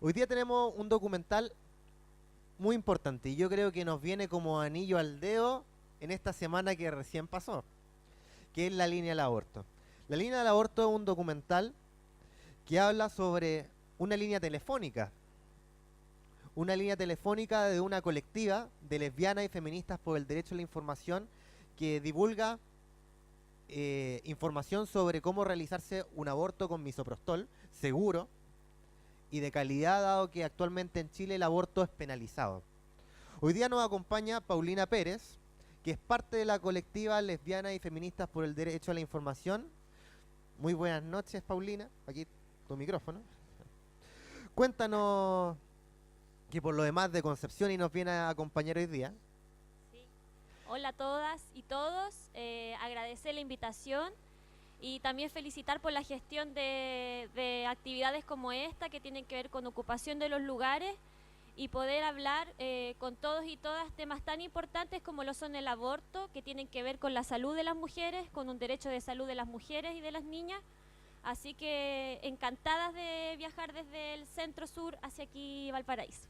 Hoy día tenemos un documental muy importante y yo creo que nos viene como anillo al dedo en esta semana que recién pasó, que es La Línea del Aborto. La Línea del Aborto es un documental que habla sobre una línea telefónica de una colectiva de lesbianas y feministas por el derecho a la información que divulga información sobre cómo realizarse un aborto con misoprostol seguro y de calidad, dado que actualmente en Chile el aborto es penalizado. Hoy día nos acompaña Paulina Pérez, que es parte de la colectiva Lesbianas y Feministas por el Derecho a la Información. Muy buenas noches, Paulina. Aquí tu micrófono. Cuéntanos, que por lo demás de Concepción y nos viene a acompañar hoy día. Sí. Hola a todas y todos, agradecer la invitación y también felicitar por la gestión de actividades como esta que tienen que ver con ocupación de los lugares y poder hablar con todos y todas temas tan importantes como lo son el aborto, que tienen que ver con la salud de las mujeres, con un derecho de salud de las mujeres y de las niñas. Así que encantadas de viajar desde el centro sur hacia aquí Valparaíso.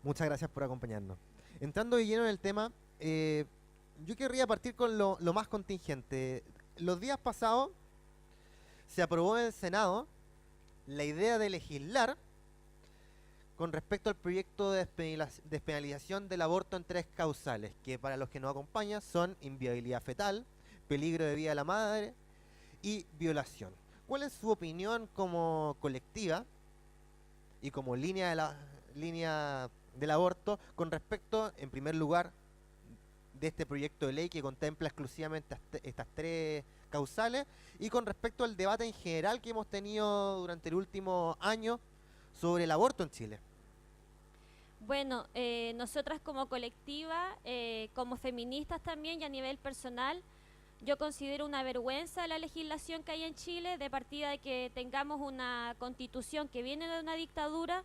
Muchas gracias por acompañarnos. Entrando de lleno en el tema, yo querría partir con lo más contingente. Los días pasados se aprobó en el Senado la idea de legislar con respecto al proyecto de despenalización del aborto en tres causales, que para los que nos acompañan son inviabilidad fetal, peligro de vida de la madre y violación. ¿Cuál es su opinión como colectiva y como línea del aborto con respecto, en primer lugar, de este proyecto de ley que contempla exclusivamente estas tres causales, y con respecto al debate en general que hemos tenido durante el último año sobre el aborto en Chile? Bueno, nosotras como colectiva, como feministas también y a nivel personal, yo considero una vergüenza la legislación que hay en Chile, de partida de que tengamos una constitución que viene de una dictadura,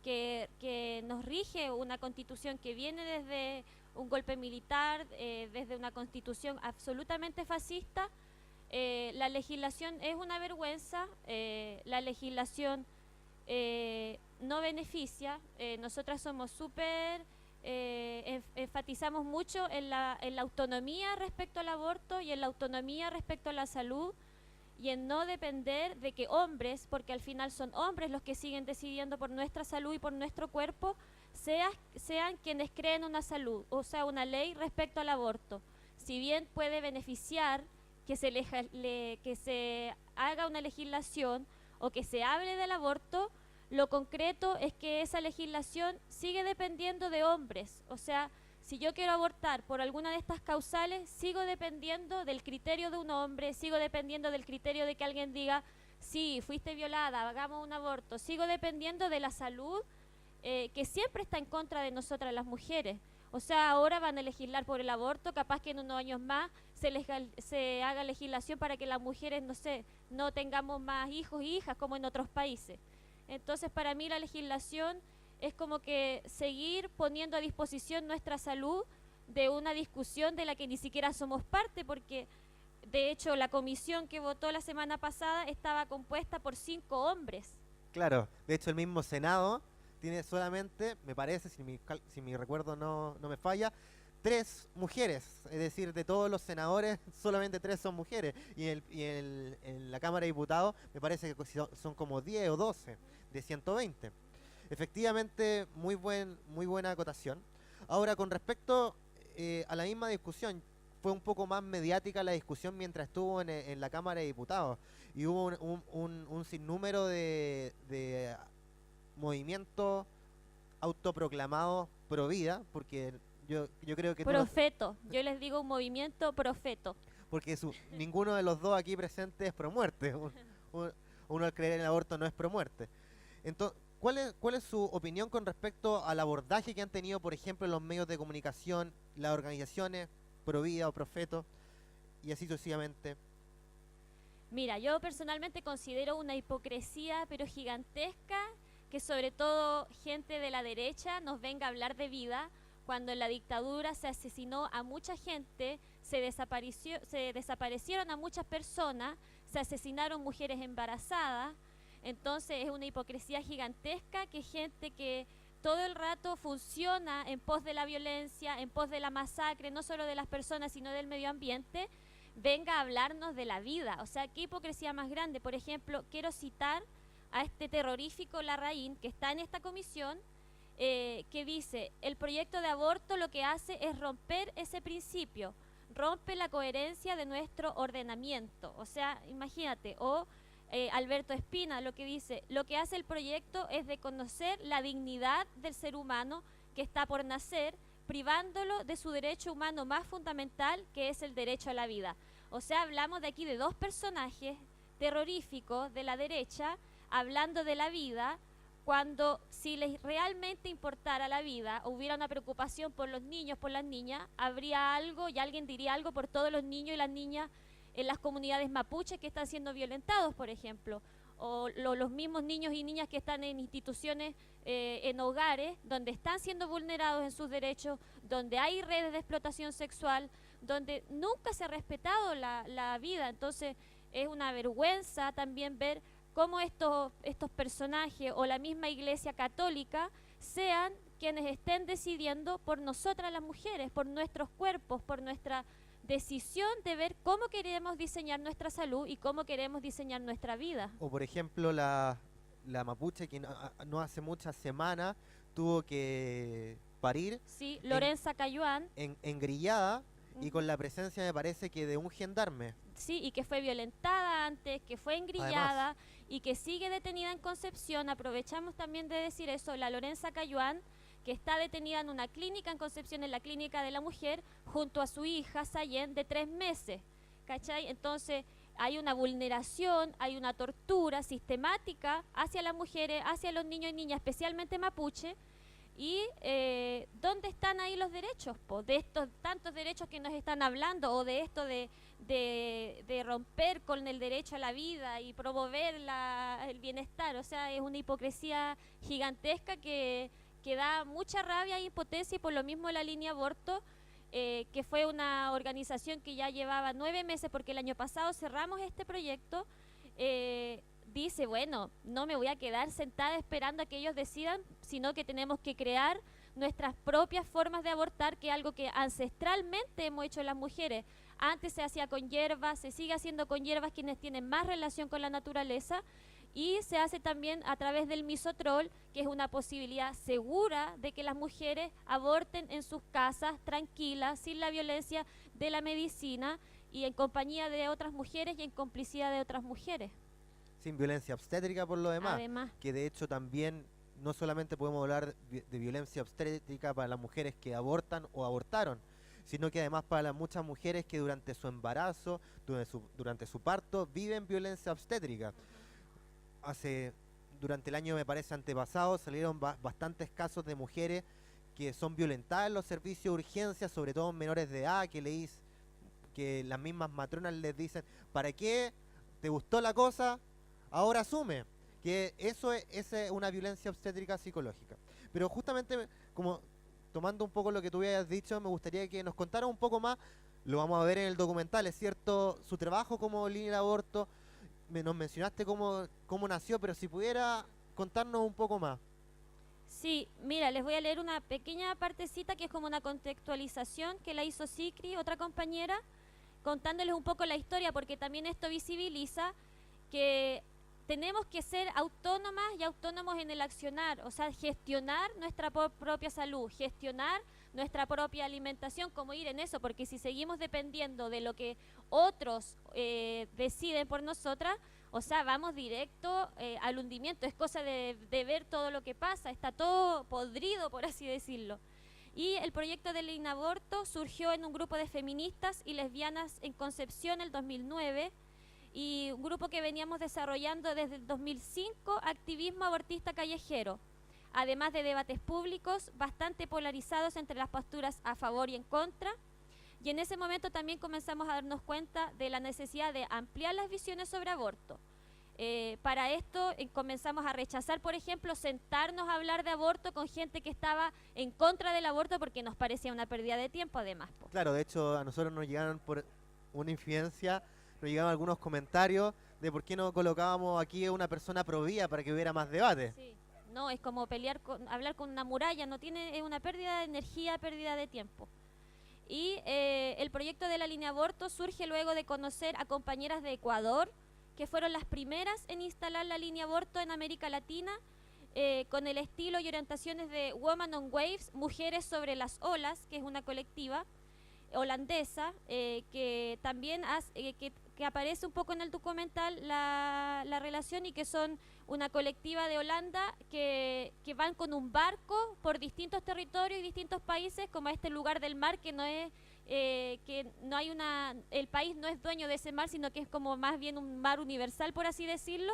que nos rige, una constitución que viene desde un golpe militar, desde una constitución absolutamente fascista. La legislación es una vergüenza, la legislación no beneficia. Nosotras somos súper, enfatizamos mucho en la autonomía respecto al aborto y en la autonomía respecto a la salud y en no depender de que hombres, porque al final son hombres los que siguen decidiendo por nuestra salud y por nuestro cuerpo, sean quienes creen una salud, o sea, una ley respecto al aborto. Si bien puede beneficiar que se haga una legislación o que se hable del aborto, lo concreto es que esa legislación sigue dependiendo de hombres. O sea, si yo quiero abortar por alguna de estas causales, sigo dependiendo del criterio de un hombre, sigo dependiendo del criterio de que alguien diga, sí, fuiste violada, hagamos un aborto. Sigo dependiendo de la salud que siempre está en contra de nosotras las mujeres. O sea, ahora van a legislar por el aborto, capaz que en unos años más se haga legislación para que las mujeres, no sé, no tengamos más hijos y hijas como en otros países. Entonces, para mí la legislación es como que seguir poniendo a disposición nuestra salud de una discusión de la que ni siquiera somos parte, porque de hecho la comisión que votó la semana pasada estaba compuesta por 5 hombres. Claro, de hecho el mismo Senado tiene solamente, me parece, si mi recuerdo no me falla, tres mujeres, es decir, de todos los senadores, solamente tres son mujeres, en la Cámara de Diputados me parece que son como 10 o 12 de 120. Efectivamente, muy buena acotación. Ahora, con respecto a la misma discusión, fue un poco más mediática la discusión mientras estuvo en la Cámara de Diputados y hubo un sinnúmero de movimientos autoproclamados pro vida, porque yo creo que Profeto, yo les digo un movimiento profeto. porque ninguno de los dos aquí presentes es pro muerte. Uno al creer en el aborto no es pro muerte. Entonces, cuál es su opinión con respecto al abordaje que han tenido, por ejemplo, los medios de comunicación, las organizaciones pro vida o profeto, y así sucesivamente? Mira, yo personalmente considero una hipocresía pero gigantesca que sobre todo gente de la derecha nos venga a hablar de vida cuando en la dictadura se asesinó a mucha gente, se desaparecieron a muchas personas, se asesinaron mujeres embarazadas, Entonces es una hipocresía gigantesca que gente que todo el rato funciona en pos de la violencia, en pos de la masacre, no solo de las personas, sino del medio ambiente, venga a hablarnos de la vida. O sea, qué hipocresía más grande. Por ejemplo, quiero citar a este terrorífico Larraín, que está en esta comisión, que dice, el proyecto de aborto lo que hace es romper ese principio, rompe la coherencia de nuestro ordenamiento. O sea, imagínate, o Alberto Espina lo que dice, lo que hace el proyecto es de conocer la dignidad del ser humano que está por nacer, privándolo de su derecho humano más fundamental, que es el derecho a la vida. O sea, hablamos de aquí de dos personajes terroríficos de la derecha hablando de la vida, cuando si les realmente importara la vida, hubiera una preocupación por los niños, por las niñas, habría algo y alguien diría algo por todos los niños y las niñas en las comunidades mapuches que están siendo violentados, por ejemplo, o los mismos niños y niñas que están en instituciones, en hogares, donde están siendo vulnerados en sus derechos, donde hay redes de explotación sexual, donde nunca se ha respetado la vida. Entonces es una vergüenza también ver cómo estos personajes o la misma Iglesia Católica sean quienes estén decidiendo por nosotras las mujeres, por nuestros cuerpos, por nuestra decisión de ver cómo queremos diseñar nuestra salud y cómo queremos diseñar nuestra vida. O por ejemplo la mapuche que no hace muchas semanas tuvo que parir. Sí, Lorenza Cayuán. Engrillada y con la presencia, me parece, que de un gendarme. Sí, y que fue violentada antes, que fue engrillada. Además, y que sigue detenida en Concepción. Aprovechamos también de decir eso, la Lorenza Cayuán, que está detenida en una clínica en Concepción, en la clínica de la mujer, junto a su hija Sayen, de 3 meses, ¿cachai? Entonces hay una vulneración, hay una tortura sistemática hacia las mujeres, hacia los niños y niñas, especialmente mapuche. ¿Y dónde están ahí los derechos, po? De estos tantos derechos que nos están hablando, o de esto de romper con el derecho a la vida y promover el bienestar? O sea, es una hipocresía gigantesca que da mucha rabia e impotencia, y por lo mismo la línea aborto, que fue una organización que ya llevaba 9 meses, porque el año pasado cerramos este proyecto, dice, bueno, no me voy a quedar sentada esperando a que ellos decidan, sino que tenemos que crear nuestras propias formas de abortar, que es algo que ancestralmente hemos hecho las mujeres. Antes se hacía con hierbas, se sigue haciendo con hierbas quienes tienen más relación con la naturaleza, y se hace también a través del misotrol, que es una posibilidad segura de que las mujeres aborten en sus casas, tranquilas, sin la violencia de la medicina, y en compañía de otras mujeres y en complicidad de otras mujeres. Sin violencia obstétrica, por lo demás. Además, que de hecho también no solamente podemos hablar de violencia obstétrica para las mujeres que abortan o abortaron, sino que además para las muchas mujeres que durante su embarazo, durante su parto, viven violencia obstétrica. Durante el año, me parece, antepasado, salieron bastantes casos de mujeres que son violentadas en los servicios de urgencia, sobre todo menores de edad, que las mismas matronas les dicen, ¿para qué te gustó la cosa? Ahora asume. Que eso es una violencia obstétrica psicológica. Pero justamente, como tomando un poco lo que tú habías dicho, me gustaría que nos contara un poco más. Lo vamos a ver en el documental, es cierto, su trabajo como línea de aborto. Nos mencionaste cómo nació, pero si pudiera contarnos un poco más. Sí, mira, les voy a leer una pequeña partecita que es como una contextualización que la hizo Sicri, otra compañera, contándoles un poco la historia, porque también esto visibiliza que tenemos que ser autónomas y autónomos en el accionar, o sea, gestionar nuestra propia salud, gestionar nuestra propia alimentación, como ir en eso, porque si seguimos dependiendo de lo que otros deciden por nosotras, o sea, vamos directo al hundimiento. Es cosa de ver todo lo que pasa, está todo podrido, por así decirlo. Y el proyecto del inaborto surgió en un grupo de feministas y lesbianas en Concepción el 2009, y un grupo que veníamos desarrollando desde el 2005, activismo abortista callejero, además de debates públicos bastante polarizados entre las posturas a favor y en contra. Y en ese momento también comenzamos a darnos cuenta de la necesidad de ampliar las visiones sobre aborto. Para esto comenzamos a rechazar, por ejemplo, sentarnos a hablar de aborto con gente que estaba en contra del aborto, porque nos parecía una pérdida de tiempo además. Claro, de hecho a nosotros nos llegaron por una infidencia, nos llegaron algunos comentarios de por qué no colocábamos aquí a una persona pro vida para que hubiera más debate. Sí. No, es como hablar con una muralla, no tiene, es una pérdida de energía, pérdida de tiempo. Y el proyecto de la línea aborto surge luego de conocer a compañeras de Ecuador, que fueron las primeras en instalar la línea aborto en América Latina, con el estilo y orientaciones de Women on Waves, Mujeres sobre las Olas, que es una colectiva holandesa, que también que aparece un poco en el documental la relación, y que son una colectiva de Holanda que van con un barco por distintos territorios y distintos países, como a este lugar del mar que no es que no hay el país no es dueño de ese mar, sino que es como más bien un mar universal, por así decirlo,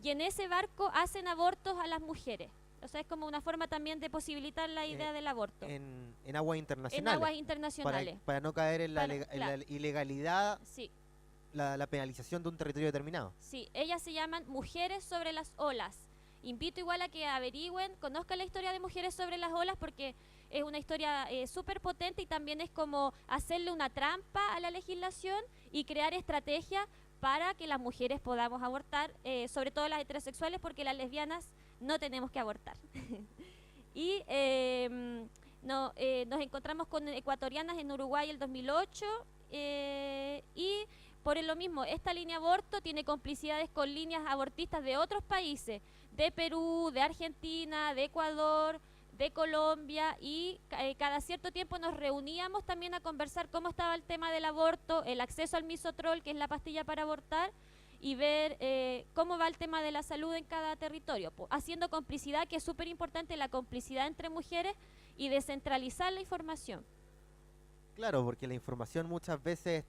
y en ese barco hacen abortos a las mujeres. O sea, es como una forma también de posibilitar la idea del aborto. En aguas internacionales. En aguas internacionales. Para no caer en la ilegalidad, sí. la penalización de un territorio determinado. Sí, ellas se llaman Mujeres sobre las Olas. Invito igual a que averigüen, conozcan la historia de Mujeres sobre las Olas, porque es una historia súper potente, y también es como hacerle una trampa a la legislación y crear estrategias para que las mujeres podamos abortar, sobre todo las heterosexuales, porque las lesbianas no tenemos que abortar. Y nos encontramos con ecuatorianas en Uruguay el 2008, y por lo mismo, esta línea aborto tiene complicidades con líneas abortistas de otros países, de Perú, de Argentina, de Ecuador, de Colombia, y cada cierto tiempo nos reuníamos también a conversar cómo estaba el tema del aborto, el acceso al misotrol, que es la pastilla para abortar, y ver cómo va el tema de la salud en cada territorio, haciendo complicidad, que es súper importante, la complicidad entre mujeres, y descentralizar la información. Claro, porque la información muchas veces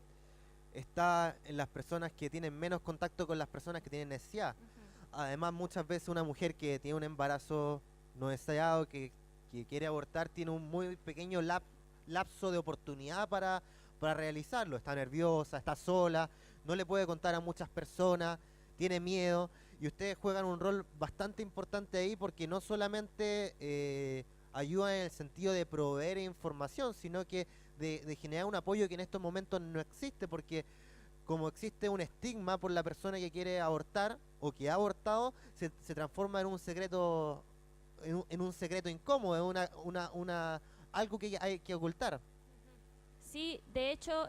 está en las personas que tienen menos contacto con las personas que tienen necesidad. Además, muchas veces una mujer que tiene un embarazo no deseado, que quiere abortar, tiene un muy pequeño lapso de oportunidad para realizarlo. Está nerviosa, está sola, no le puede contar a muchas personas, tiene miedo, y ustedes juegan un rol bastante importante ahí, porque no solamente ayudan en el sentido de proveer información, sino que de generar un apoyo que en estos momentos no existe, porque como existe un estigma por la persona que quiere abortar o que ha abortado, se transforma en un secreto, en un secreto incómodo, algo que hay que ocultar. Sí, de hecho,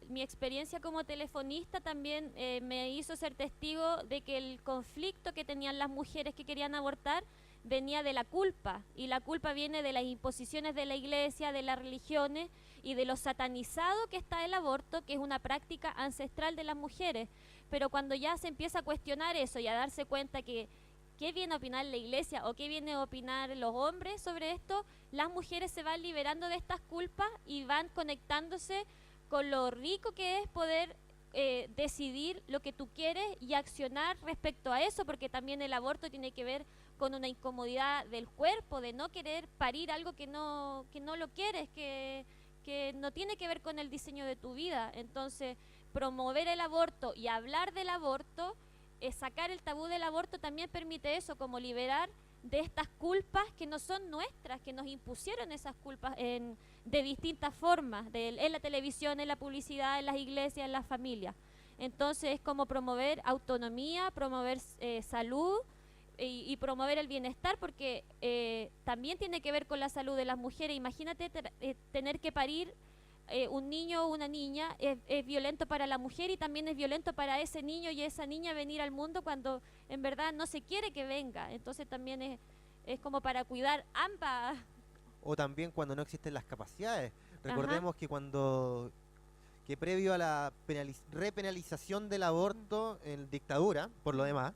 mi experiencia como telefonista también me hizo ser testigo de que el conflicto que tenían las mujeres que querían abortar venía de la culpa, y la culpa viene de las imposiciones de la iglesia, de las religiones, y de lo satanizado que está el aborto, que es una práctica ancestral de las mujeres. Pero cuando ya se empieza a cuestionar eso y a darse cuenta que qué viene a opinar la iglesia o qué viene a opinar los hombres sobre esto, las mujeres se van liberando de estas culpas y van conectándose con lo rico que es poder decidir lo que tú quieres y accionar respecto a eso, porque también el aborto tiene que ver con una incomodidad del cuerpo, de no querer parir algo que no lo quieres, que no tiene que ver con el diseño de tu vida. Entonces, promover el aborto y hablar del aborto, sacar el tabú del aborto, también permite eso, como liberar de estas culpas que no son nuestras, que nos impusieron esas culpas de distintas formas, en la televisión, en la publicidad, en las iglesias, en las familias. Entonces es como promover autonomía, promover salud y promover el bienestar, porque también tiene que ver con la salud de las mujeres. Imagínate tener que parir un niño o una niña, es violento para la mujer, y también es violento para ese niño y esa niña venir al mundo cuando en verdad no se quiere que venga. Entonces también es como para cuidar ambas. O también cuando no existen las capacidades. Recordemos que previo a la repenalización del aborto en dictadura, por lo demás,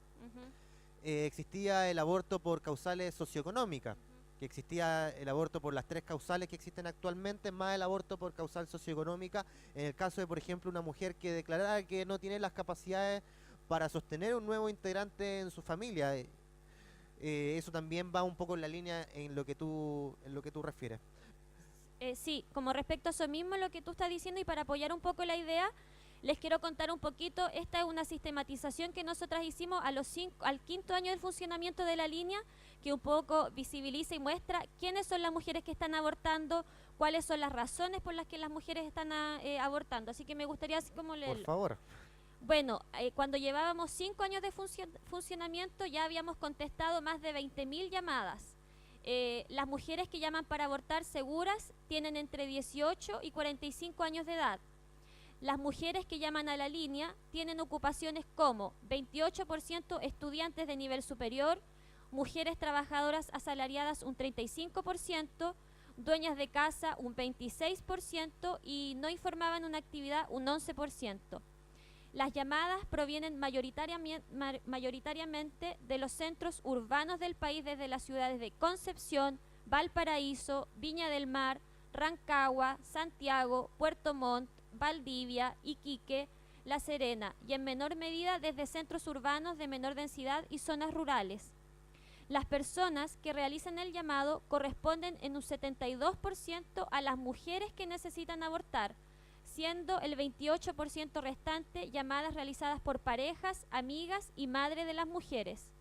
existía el aborto por causales socioeconómicas, que existía el aborto por las 3 causales que existen actualmente, más el aborto por causal socioeconómica, en el caso de, por ejemplo, una mujer que declarara que no tiene las capacidades para sostener un nuevo integrante en su familia. Eso también va un poco en la línea en lo que tú refieres. Sí, como respecto a eso mismo, lo que tú estás diciendo, y para apoyar un poco la idea, les quiero contar un poquito. Esta es una sistematización que nosotras hicimos al 5.º año del funcionamiento de la línea, que un poco visibiliza y muestra quiénes son las mujeres que están abortando, cuáles son las razones por las que las mujeres están abortando. Así que me gustaría así como leerlo. Por favor. Bueno, cuando llevábamos 5 años de funcionamiento ya habíamos contestado más de 20.000 llamadas. Las mujeres que llaman para abortar seguras tienen entre 18 y 45 años de edad. Las mujeres que llaman a la línea tienen ocupaciones como 28% estudiantes de nivel superior, mujeres trabajadoras asalariadas un 35%, dueñas de casa un 26% y no informaban una actividad un 11%. Las llamadas provienen mayoritariamente de los centros urbanos del país, desde las ciudades de Concepción, Valparaíso, Viña del Mar, Rancagua, Santiago, Puerto Montt, Valdivia, Iquique, La Serena y en menor medida desde centros urbanos de menor densidad y zonas rurales. Las personas que realizan el llamado corresponden en un 72% a las mujeres que necesitan abortar, siendo el 28% restante llamadas realizadas por parejas, amigas y madre de las mujeres.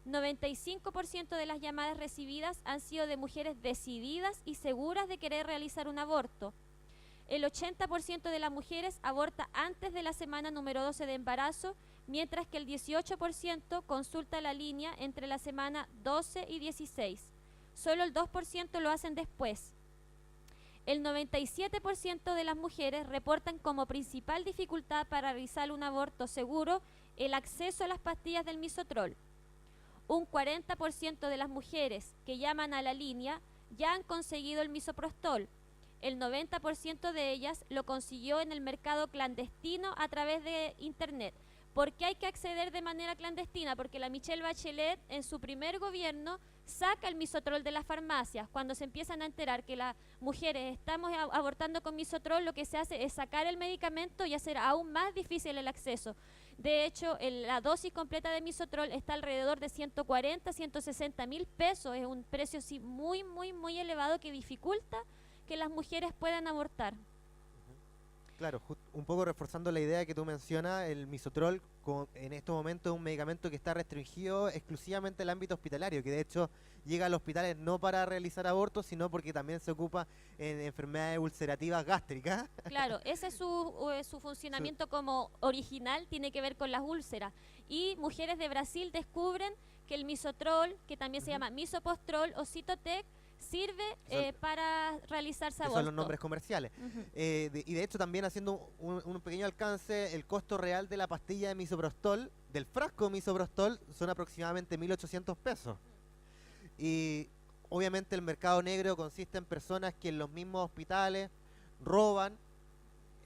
95% de las llamadas recibidas han sido de mujeres decididas y seguras de querer realizar un aborto. El 80% de las mujeres aborta antes de la semana número 12 de embarazo, mientras que el 18% consulta la línea entre la semana 12 y 16. Solo el 2% lo hacen después. El 97% de las mujeres reportan como principal dificultad para realizar un aborto seguro el acceso a las pastillas del misoprostol. Un 40% de las mujeres que llaman a la línea ya han conseguido el misoprostol. El 90% de ellas lo consiguió en el mercado clandestino a través de internet. ¿Por qué hay que acceder de manera clandestina? Porque la Michelle Bachelet en su primer gobierno saca el misoprostol de las farmacias. Cuando se empiezan a enterar que las mujeres estamos abortando con misoprostol, lo que se hace es sacar el medicamento y hacer aún más difícil el acceso. De hecho, la dosis completa de misoprostol está alrededor de 140, 160 mil pesos. Es un precio sí, muy, muy, muy elevado que dificulta que las mujeres puedan abortar. Claro, un poco reforzando la idea que tú mencionas, el misoprostol en estos momentos es un medicamento que está restringido exclusivamente al ámbito hospitalario, que de hecho llega a los hospitales no para realizar abortos, sino porque también se ocupa en enfermedades ulcerativas gástricas. Claro, ese es su funcionamiento como original, tiene que ver con las úlceras. Y mujeres de Brasil descubren que el misoprostol, que también se llama misopostrol o Citotec, sirve para realizarse abortos. Son los nombres comerciales. Y de hecho también haciendo un pequeño alcance, el costo real de la pastilla de misoprostol, del frasco de misoprostol, son aproximadamente 1.800 pesos. Y obviamente el mercado negro consiste en personas que en los mismos hospitales roban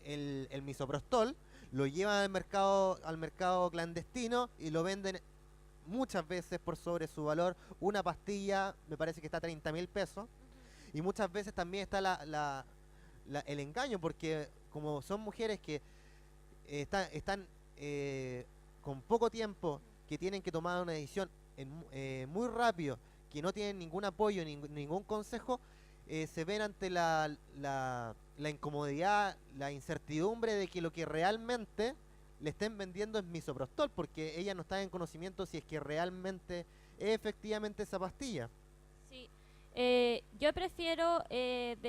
el misoprostol, lo llevan al mercado clandestino y lo venden muchas veces por sobre su valor. Una pastilla me parece que está a 30.000 pesos. Y muchas veces también está el engaño, porque como son mujeres que están con poco tiempo, que tienen que tomar una decisión muy rápido, que no tienen ningún apoyo, ningún consejo, se ven ante la incomodidad, la incertidumbre de que lo que realmente le estén vendiendo es misoprostol, porque ella no está en conocimiento si es que realmente es efectivamente esa pastilla. Sí, yo prefiero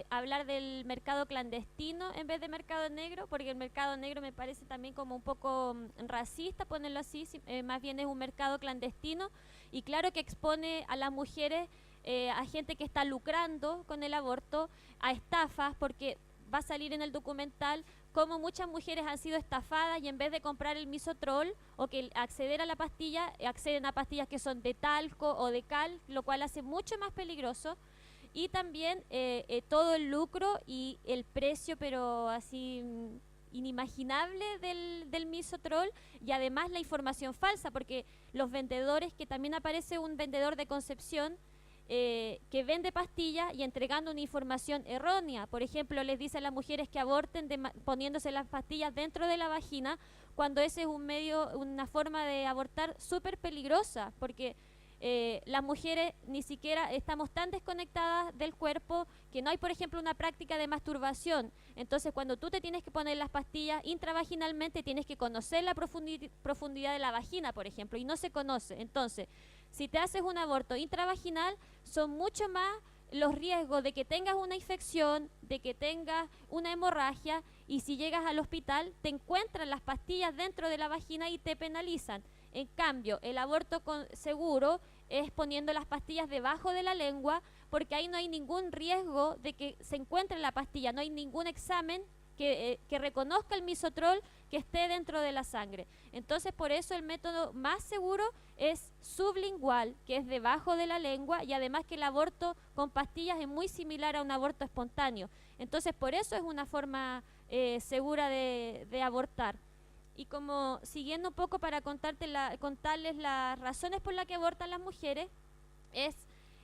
hablar del mercado clandestino en vez de mercado negro, porque el mercado negro me parece también como un poco racista, ponerlo así, más bien es un mercado clandestino, y claro que expone a las mujeres, a gente que está lucrando con el aborto, a estafas, porque va a salir en el documental cómo muchas mujeres han sido estafadas y en vez de comprar el misoprostol o que acceder a la pastilla, acceden a pastillas que son de talco o de cal, lo cual hace mucho más peligroso. Y también todo el lucro y el precio, pero así inimaginable del misoprostol, y además la información falsa, porque los vendedores, que también aparece un vendedor de Concepción, que vende pastillas y entregando una información errónea. Por ejemplo, les dice a las mujeres que aborten poniéndose las pastillas dentro de la vagina, cuando ese es una forma de abortar súper peligrosa, porque las mujeres ni siquiera estamos tan desconectadas del cuerpo que no hay, por ejemplo, una práctica de masturbación. Entonces, cuando tú te tienes que poner las pastillas intravaginalmente, tienes que conocer la profundidad de la vagina, por ejemplo, y no se conoce. Entonces, si te haces un aborto intravaginal, son mucho más los riesgos de que tengas una infección, de que tengas una hemorragia, y si llegas al hospital te encuentran las pastillas dentro de la vagina y te penalizan. En cambio, el aborto seguro es poniendo las pastillas debajo de la lengua, porque ahí no hay ningún riesgo de que se encuentre la pastilla, no hay ningún examen que reconozca el misotrol que esté dentro de la sangre. Entonces, por eso el método más seguro es sublingual, que es debajo de la lengua, y además que el aborto con pastillas es muy similar a un aborto espontáneo. Entonces, por eso es una forma segura de abortar. Y como siguiendo un poco para contarles las razones por las que abortan las mujeres, es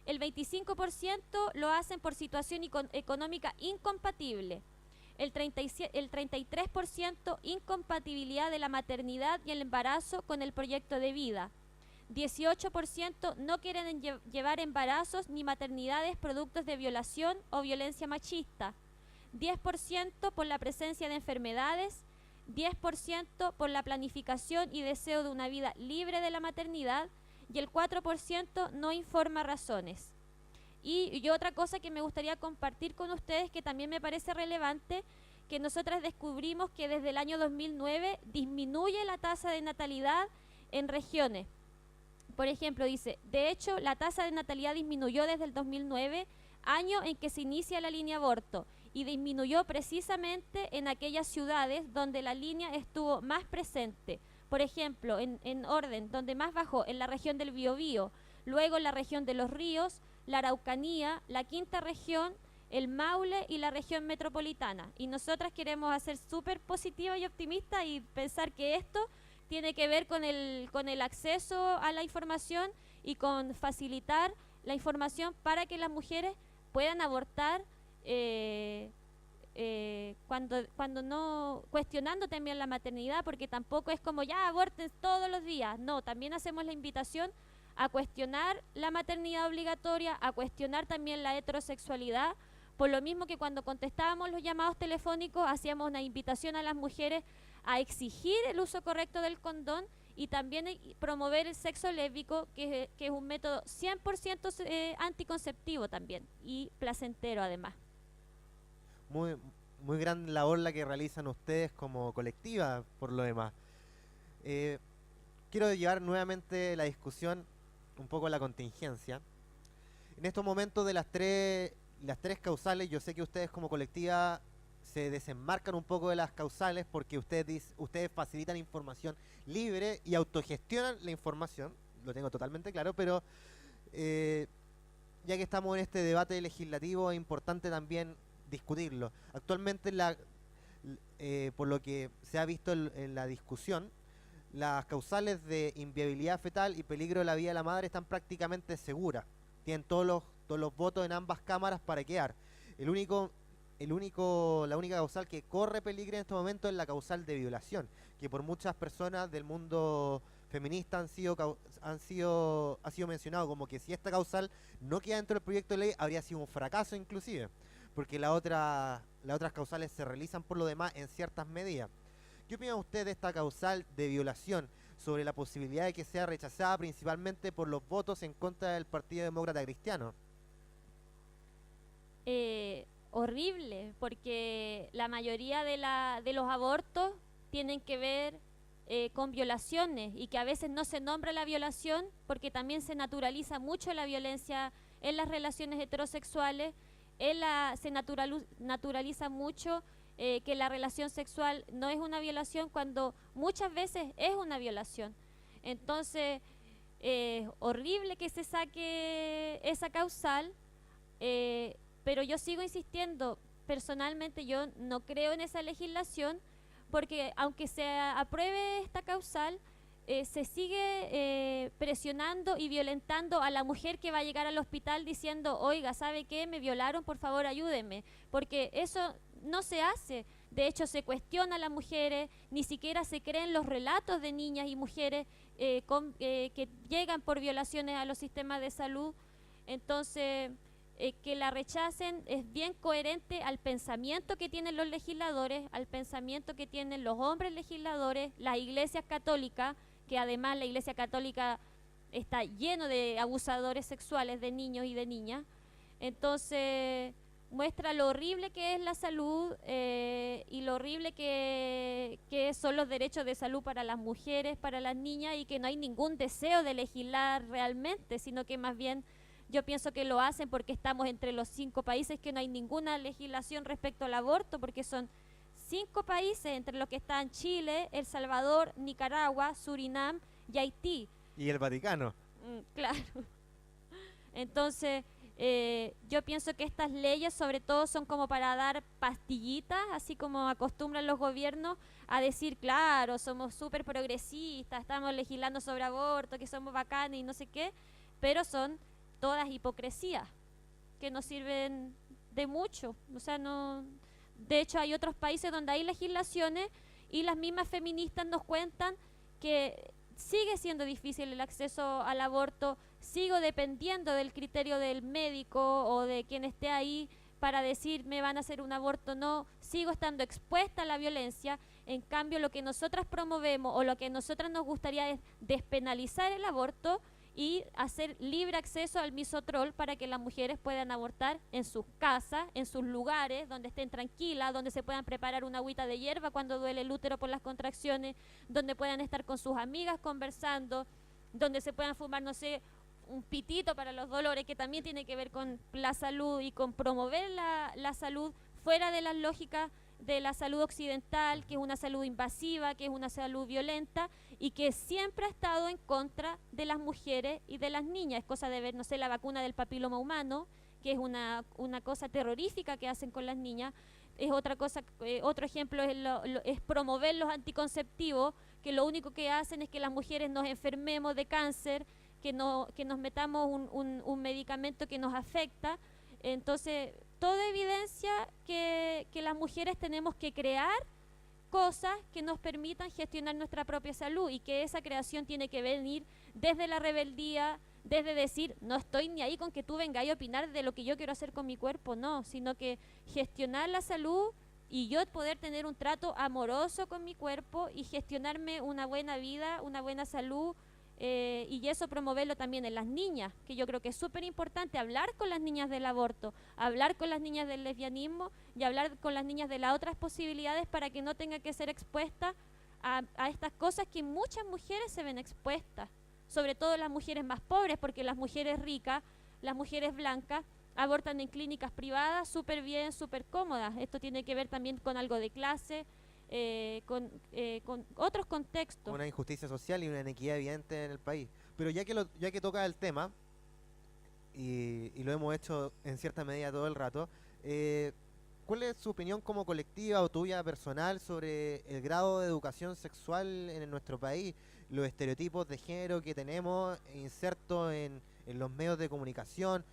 el 25% lo hacen por situación económica incompatible, el 33% incompatibilidad de la maternidad y el embarazo con el proyecto de vida, 18% no quieren llevar embarazos ni maternidades productos de violación o violencia machista, 10% por la presencia de enfermedades, 10% por la planificación y deseo de una vida libre de la maternidad, y el 4% no informa razones. Y otra cosa que me gustaría compartir con ustedes, que también me parece relevante, que nosotras descubrimos que desde el año 2009 disminuye la tasa de natalidad en regiones. Por ejemplo, dice, de hecho, la tasa de natalidad disminuyó desde el 2009, año en que se inicia la línea aborto, y disminuyó precisamente en aquellas ciudades donde la línea estuvo más presente. Por ejemplo, en orden, donde más bajó, en la región del Biobío, luego en la región de Los Ríos, la Araucanía, la quinta región, el Maule y la región metropolitana. Y nosotras queremos hacer súper positiva y optimista y pensar que esto tiene que ver con el acceso a la información y con facilitar la información para que las mujeres puedan abortar cuando no, cuestionando también la maternidad, porque tampoco es como ya aborten todos los días. No, también hacemos la invitación a cuestionar la maternidad obligatoria, a cuestionar también la heterosexualidad, por lo mismo que cuando contestábamos los llamados telefónicos hacíamos una invitación a las mujeres a exigir el uso correcto del condón y también promover el sexo lésbico, que es un método 100% anticonceptivo también y placentero además. Muy, muy gran labor la que realizan ustedes como colectiva, por lo demás. Quiero llevar nuevamente la discusión un poco a la contingencia. En estos momentos de las tres causales, yo sé que ustedes como colectiva se desenmarcan un poco de las causales porque ustedes facilitan información libre y autogestionan la información, lo tengo totalmente claro, pero ya que estamos en este debate legislativo es importante también discutirlo. Actualmente, por lo que se ha visto en la discusión, las causales de inviabilidad fetal y peligro de la vida de la madre están prácticamente seguras. Tienen todos los votos en ambas cámaras para quedar. La única causal que corre peligro en este momento es la causal de violación, que por muchas personas del mundo feminista ha sido mencionado como que si esta causal no queda dentro del proyecto de ley habría sido un fracaso inclusive, porque las otras causales se realizan por lo demás en ciertas medidas. ¿Qué opina usted de esta causal de violación sobre la posibilidad de que sea rechazada principalmente por los votos en contra del Partido Demócrata Cristiano? Horrible, porque la mayoría de los abortos tienen que ver con violaciones, y que a veces no se nombra la violación porque también se naturaliza mucho la violencia en las relaciones heterosexuales, se naturaliza mucho que la relación sexual no es una violación cuando muchas veces es una violación. Entonces, horrible que se saque esa causal, pero yo sigo insistiendo, personalmente yo no creo en esa legislación, porque aunque se apruebe esta causal, se sigue presionando y violentando a la mujer que va a llegar al hospital diciendo, oiga, ¿sabe qué? Me violaron, por favor ayúdeme, porque eso no se hace. De hecho, se cuestiona a las mujeres, ni siquiera se creen los relatos de niñas y mujeres que llegan por violaciones a los sistemas de salud. Entonces, que la rechacen es bien coherente al pensamiento que tienen los legisladores, al pensamiento que tienen los hombres legisladores, las iglesias católicas, que además la iglesia católica está lleno de abusadores sexuales de niños y de niñas. Entonces muestra lo horrible que es la salud y lo horrible que son los derechos de salud para las mujeres, para las niñas, y que no hay ningún deseo de legislar realmente, sino que más bien yo pienso que lo hacen porque estamos entre los 5 países que no hay ninguna legislación respecto al aborto, porque son 5 países entre los que están Chile, El Salvador, Nicaragua, Surinam y Haití. Y el Vaticano. Claro. Entonces, yo pienso que estas leyes sobre todo son como para dar pastillitas, así como acostumbran los gobiernos a decir, claro, somos súper progresistas, estamos legislando sobre aborto, que somos bacanes y no sé qué, pero son todas hipocresías que no sirven de mucho. O sea, no. De hecho, hay otros países donde hay legislaciones y las mismas feministas nos cuentan que sigue siendo difícil el acceso al aborto, sigo dependiendo del criterio del médico o de quien esté ahí para decir me van a hacer un aborto o no, sigo estando expuesta a la violencia. En cambio, lo que nosotras promovemos o lo que a nosotras nos gustaría es despenalizar el aborto y hacer libre acceso al misotrol para que las mujeres puedan abortar en sus casas, en sus lugares, donde estén tranquilas, donde se puedan preparar una agüita de hierba cuando duele el útero por las contracciones, donde puedan estar con sus amigas conversando, donde se puedan fumar, no sé, un pitito para los dolores, que también tiene que ver con la salud y con promover la salud fuera de las lógicas de la salud occidental, que es una salud invasiva, que es una salud violenta y que siempre ha estado en contra de las mujeres y de las niñas. Es cosa de ver, no sé, la vacuna del papiloma humano, que es una cosa terrorífica que hacen con las niñas. Es otra cosa, otro ejemplo es promover los anticonceptivos, que lo único que hacen es que las mujeres nos enfermemos de cáncer, que nos metamos un medicamento que nos afecta. Entonces, todo evidencia que las mujeres tenemos que crear cosas que nos permitan gestionar nuestra propia salud y que esa creación tiene que venir desde la rebeldía, desde decir, no estoy ni ahí con que tú vengas a opinar de lo que yo quiero hacer con mi cuerpo, no, sino que gestionar la salud y yo poder tener un trato amoroso con mi cuerpo y gestionarme una buena vida, una buena salud. Y eso promoverlo también en las niñas, que yo creo que es súper importante hablar con las niñas del aborto, hablar con las niñas del lesbianismo y hablar con las niñas de las otras posibilidades para que no tenga que ser expuesta a estas cosas que muchas mujeres se ven expuestas, sobre todo las mujeres más pobres, porque las mujeres ricas, las mujeres blancas, abortan en clínicas privadas súper bien, súper cómodas. Esto tiene que ver también con algo de clase, con otros contextos. Una injusticia social y una inequidad evidente en el país. Pero ya que toca el tema, y lo hemos hecho en cierta medida todo el rato, ¿cuál es su opinión como colectiva o tuya personal sobre el grado de educación sexual en nuestro país? Los estereotipos de género que tenemos insertos en los medios de comunicación.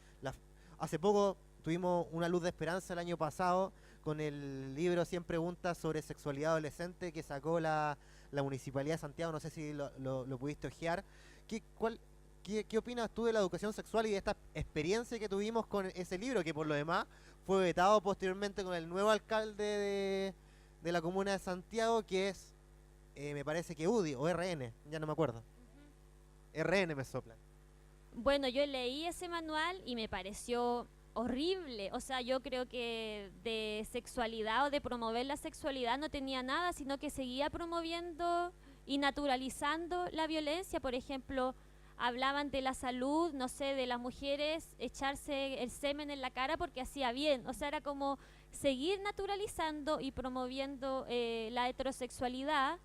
Hace poco tuvimos una luz de esperanza el año pasado con el libro 100 preguntas sobre sexualidad adolescente que sacó la Municipalidad de Santiago, no sé si lo pudiste ojear. ¿Qué opinas tú de la educación sexual y de esta experiencia que tuvimos con ese libro, que por lo demás fue vetado posteriormente con el nuevo alcalde de la comuna de Santiago, que es, me parece que UDI o RN, ya no me acuerdo. RN me sopla. Bueno, yo leí ese manual y me pareció horrible. O sea, yo creo que de sexualidad o de promover la sexualidad no tenía nada, sino que seguía promoviendo y naturalizando la violencia. Por ejemplo, hablaban de la salud, no sé, de las mujeres echarse el semen en la cara porque hacía bien. O sea, era como seguir naturalizando y promoviendo la heterosexualidad,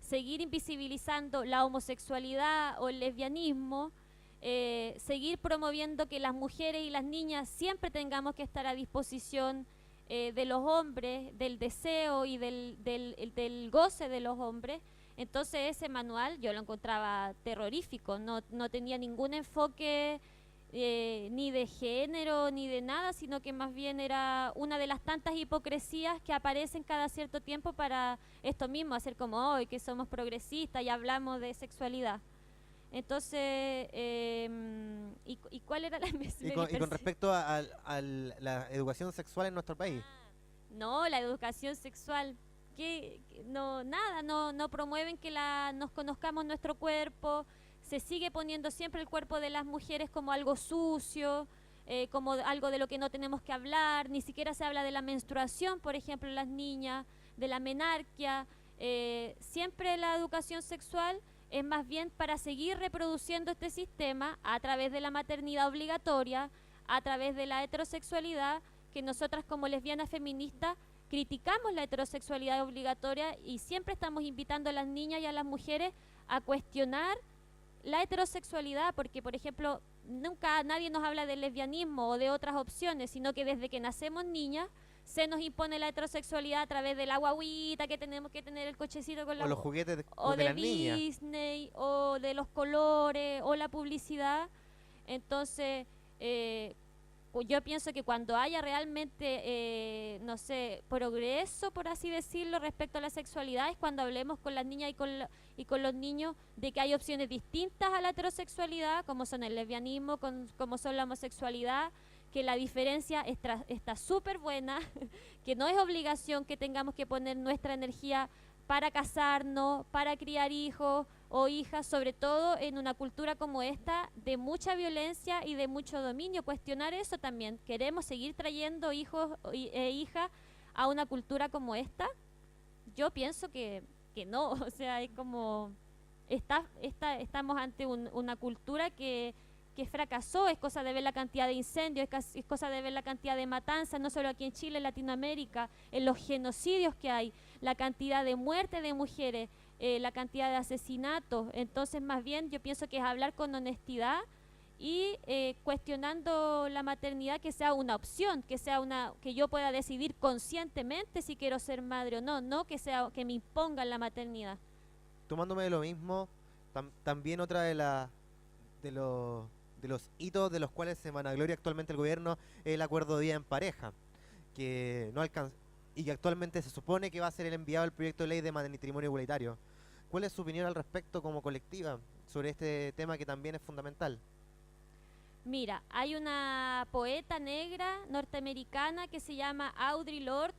seguir invisibilizando la homosexualidad o el lesbianismo. Seguir promoviendo que las mujeres y las niñas siempre tengamos que estar a disposición de los hombres, del deseo y del goce de los hombres. Entonces ese manual yo lo encontraba terrorífico, no tenía ningún enfoque ni de género ni de nada, sino que más bien era una de las tantas hipocresías que aparecen cada cierto tiempo para esto mismo, hacer como hoy que somos progresistas y hablamos de sexualidad. Entonces, ¿y cuál era la y con respecto a la educación sexual en nuestro país? No, la educación sexual, que no, nada, no promueven que nos conozcamos nuestro cuerpo, se sigue poniendo siempre el cuerpo de las mujeres como algo sucio, como algo de lo que no tenemos que hablar, ni siquiera se habla de la menstruación, por ejemplo, en las niñas, de la menarquia. Siempre la educación sexual es más bien para seguir reproduciendo este sistema a través de la maternidad obligatoria, a través de la heterosexualidad, que nosotras como lesbianas feministas criticamos la heterosexualidad obligatoria y siempre estamos invitando a las niñas y a las mujeres a cuestionar la heterosexualidad, porque por ejemplo nunca nadie nos habla del lesbianismo o de otras opciones, sino que desde que nacemos niñas se nos impone la heterosexualidad a través de la guaguita, que tenemos que tener el cochecito con la O los juguetes o de de las niñas. Disney o de los colores o la publicidad. Entonces yo pienso que cuando haya realmente, no sé, progreso, por así decirlo, respecto a la sexualidad, es cuando hablemos con las niñas y con los niños de que hay opciones distintas a la heterosexualidad, como son el lesbianismo, como son la homosexualidad, que la diferencia está súper buena, que no es obligación que tengamos que poner nuestra energía para casarnos, para criar hijos o hijas, sobre todo en una cultura como esta, de mucha violencia y de mucho dominio. Cuestionar eso también. ¿Queremos seguir trayendo hijos e hijas a una cultura como esta? Yo pienso que no, o sea, es como, estamos ante una cultura que fracasó, es cosa de ver la cantidad de incendios, es cosa de ver la cantidad de matanzas, no solo aquí en Chile, en Latinoamérica, en los genocidios que hay, la cantidad de muertes de mujeres, la cantidad de asesinatos. Entonces, más bien, yo pienso que es hablar con honestidad y cuestionando la maternidad, que sea una opción, que yo pueda decidir conscientemente si quiero ser madre o no, no que me impongan la maternidad. Tomándome de lo mismo, también otra de los hitos de los cuales se vanagloria actualmente el gobierno es el acuerdo de vida en pareja, que no alcanza y que actualmente se supone que va a ser el enviado al proyecto de ley de matrimonio igualitario. ¿Cuál es su opinión al respecto como colectiva sobre este tema que también es fundamental? Mira, hay una poeta negra norteamericana que se llama Audre Lorde,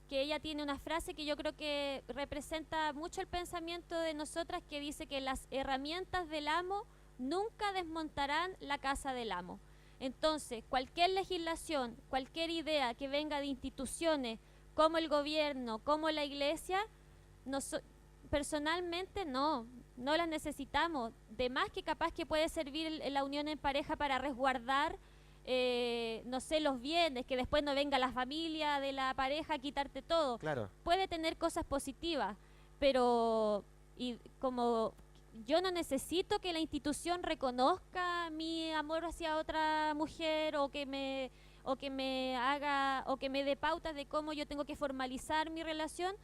que ella tiene una frase que yo creo que representa mucho el pensamiento de nosotras, que dice que las herramientas del amo nunca desmontarán la casa del amo. Entonces, cualquier legislación, cualquier idea que venga de instituciones como el gobierno, como la iglesia, personalmente no las necesitamos. De más que capaz que puede servir la unión en pareja para resguardar, no sé, los bienes, que después no venga la familia de la pareja a quitarte todo. Claro. Puede tener cosas positivas, pero como yo no necesito que la institución reconozca mi amor hacia otra mujer o que me haga o que me dé pautas de cómo yo tengo que formalizar mi relación,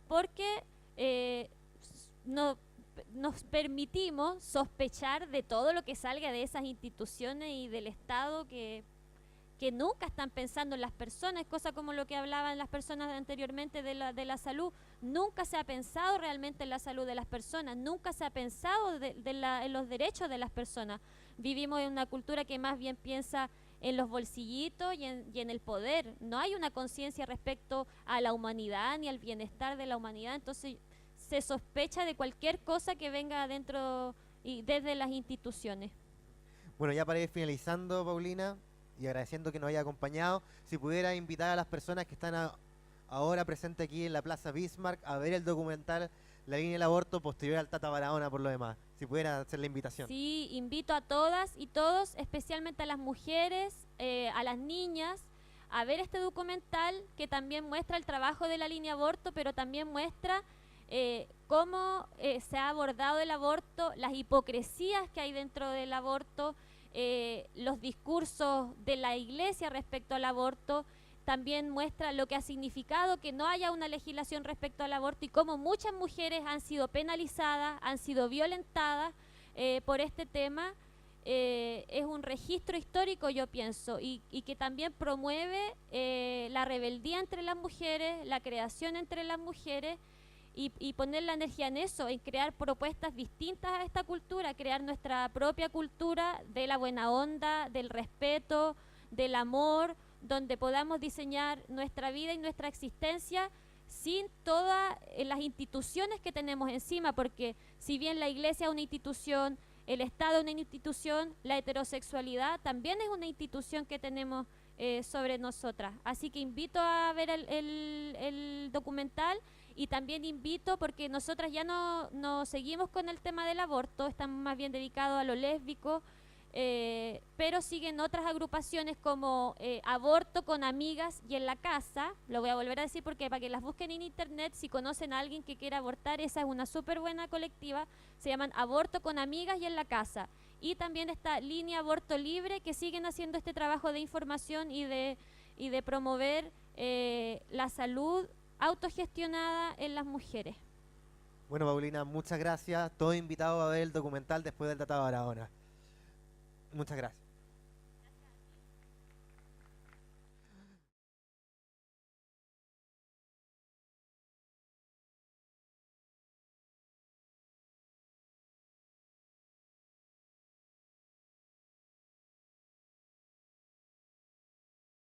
porque no nos permitimos sospechar de todo lo que salga de esas instituciones y del Estado que nunca están pensando en las personas, cosa como lo que hablaban las personas anteriormente de la salud. Nunca se ha pensado realmente en la salud de las personas, nunca se ha pensado en los derechos de las personas. Vivimos en una cultura que más bien piensa en los bolsillitos y en el poder. No hay una conciencia respecto a la humanidad ni al bienestar de la humanidad. Entonces se sospecha de cualquier cosa que venga adentro y desde las instituciones. Bueno, ya para ir finalizando, Paulina, y agradeciendo que nos haya acompañado, si pudiera invitar a las personas que están ahora presentes aquí en la Plaza Bismarck a ver el documental La línea del aborto, posterior al Tata Barahona por lo demás. Si pudiera hacer la invitación. Sí, invito a todas y todos, especialmente a las mujeres, a las niñas, a ver este documental que también muestra el trabajo de la línea aborto, pero también muestra cómo se ha abordado el aborto, las hipocresías que hay dentro del aborto, los discursos de la iglesia respecto al aborto. También muestra lo que ha significado que no haya una legislación respecto al aborto y cómo muchas mujeres han sido penalizadas, han sido violentadas por este tema. Es un registro histórico, yo pienso, y que también promueve la rebeldía entre las mujeres, la creación entre las mujeres, y poner la energía en eso, en crear propuestas distintas a esta cultura, crear nuestra propia cultura de la buena onda, del respeto, del amor, donde podamos diseñar nuestra vida y nuestra existencia sin todas las instituciones que tenemos encima, porque si bien la iglesia es una institución, el Estado es una institución, la heterosexualidad también es una institución que tenemos sobre nosotras. Así que invito a ver el documental y también invito, porque nosotras ya no seguimos con el tema del aborto, estamos más bien dedicados a lo lésbico, pero siguen otras agrupaciones como Aborto con Amigas y en la Casa. Lo voy a volver a decir porque para que las busquen en internet, si conocen a alguien que quiera abortar, esa es una súper buena colectiva. Se llaman Aborto con Amigas y en la Casa. Y también está Línea Aborto Libre, que siguen haciendo este trabajo de información y de promover la salud autogestionada en las mujeres. Bueno, Paulina, muchas gracias. Todos invitados a ver el documental después del Tratado de Aragona. Muchas gracias.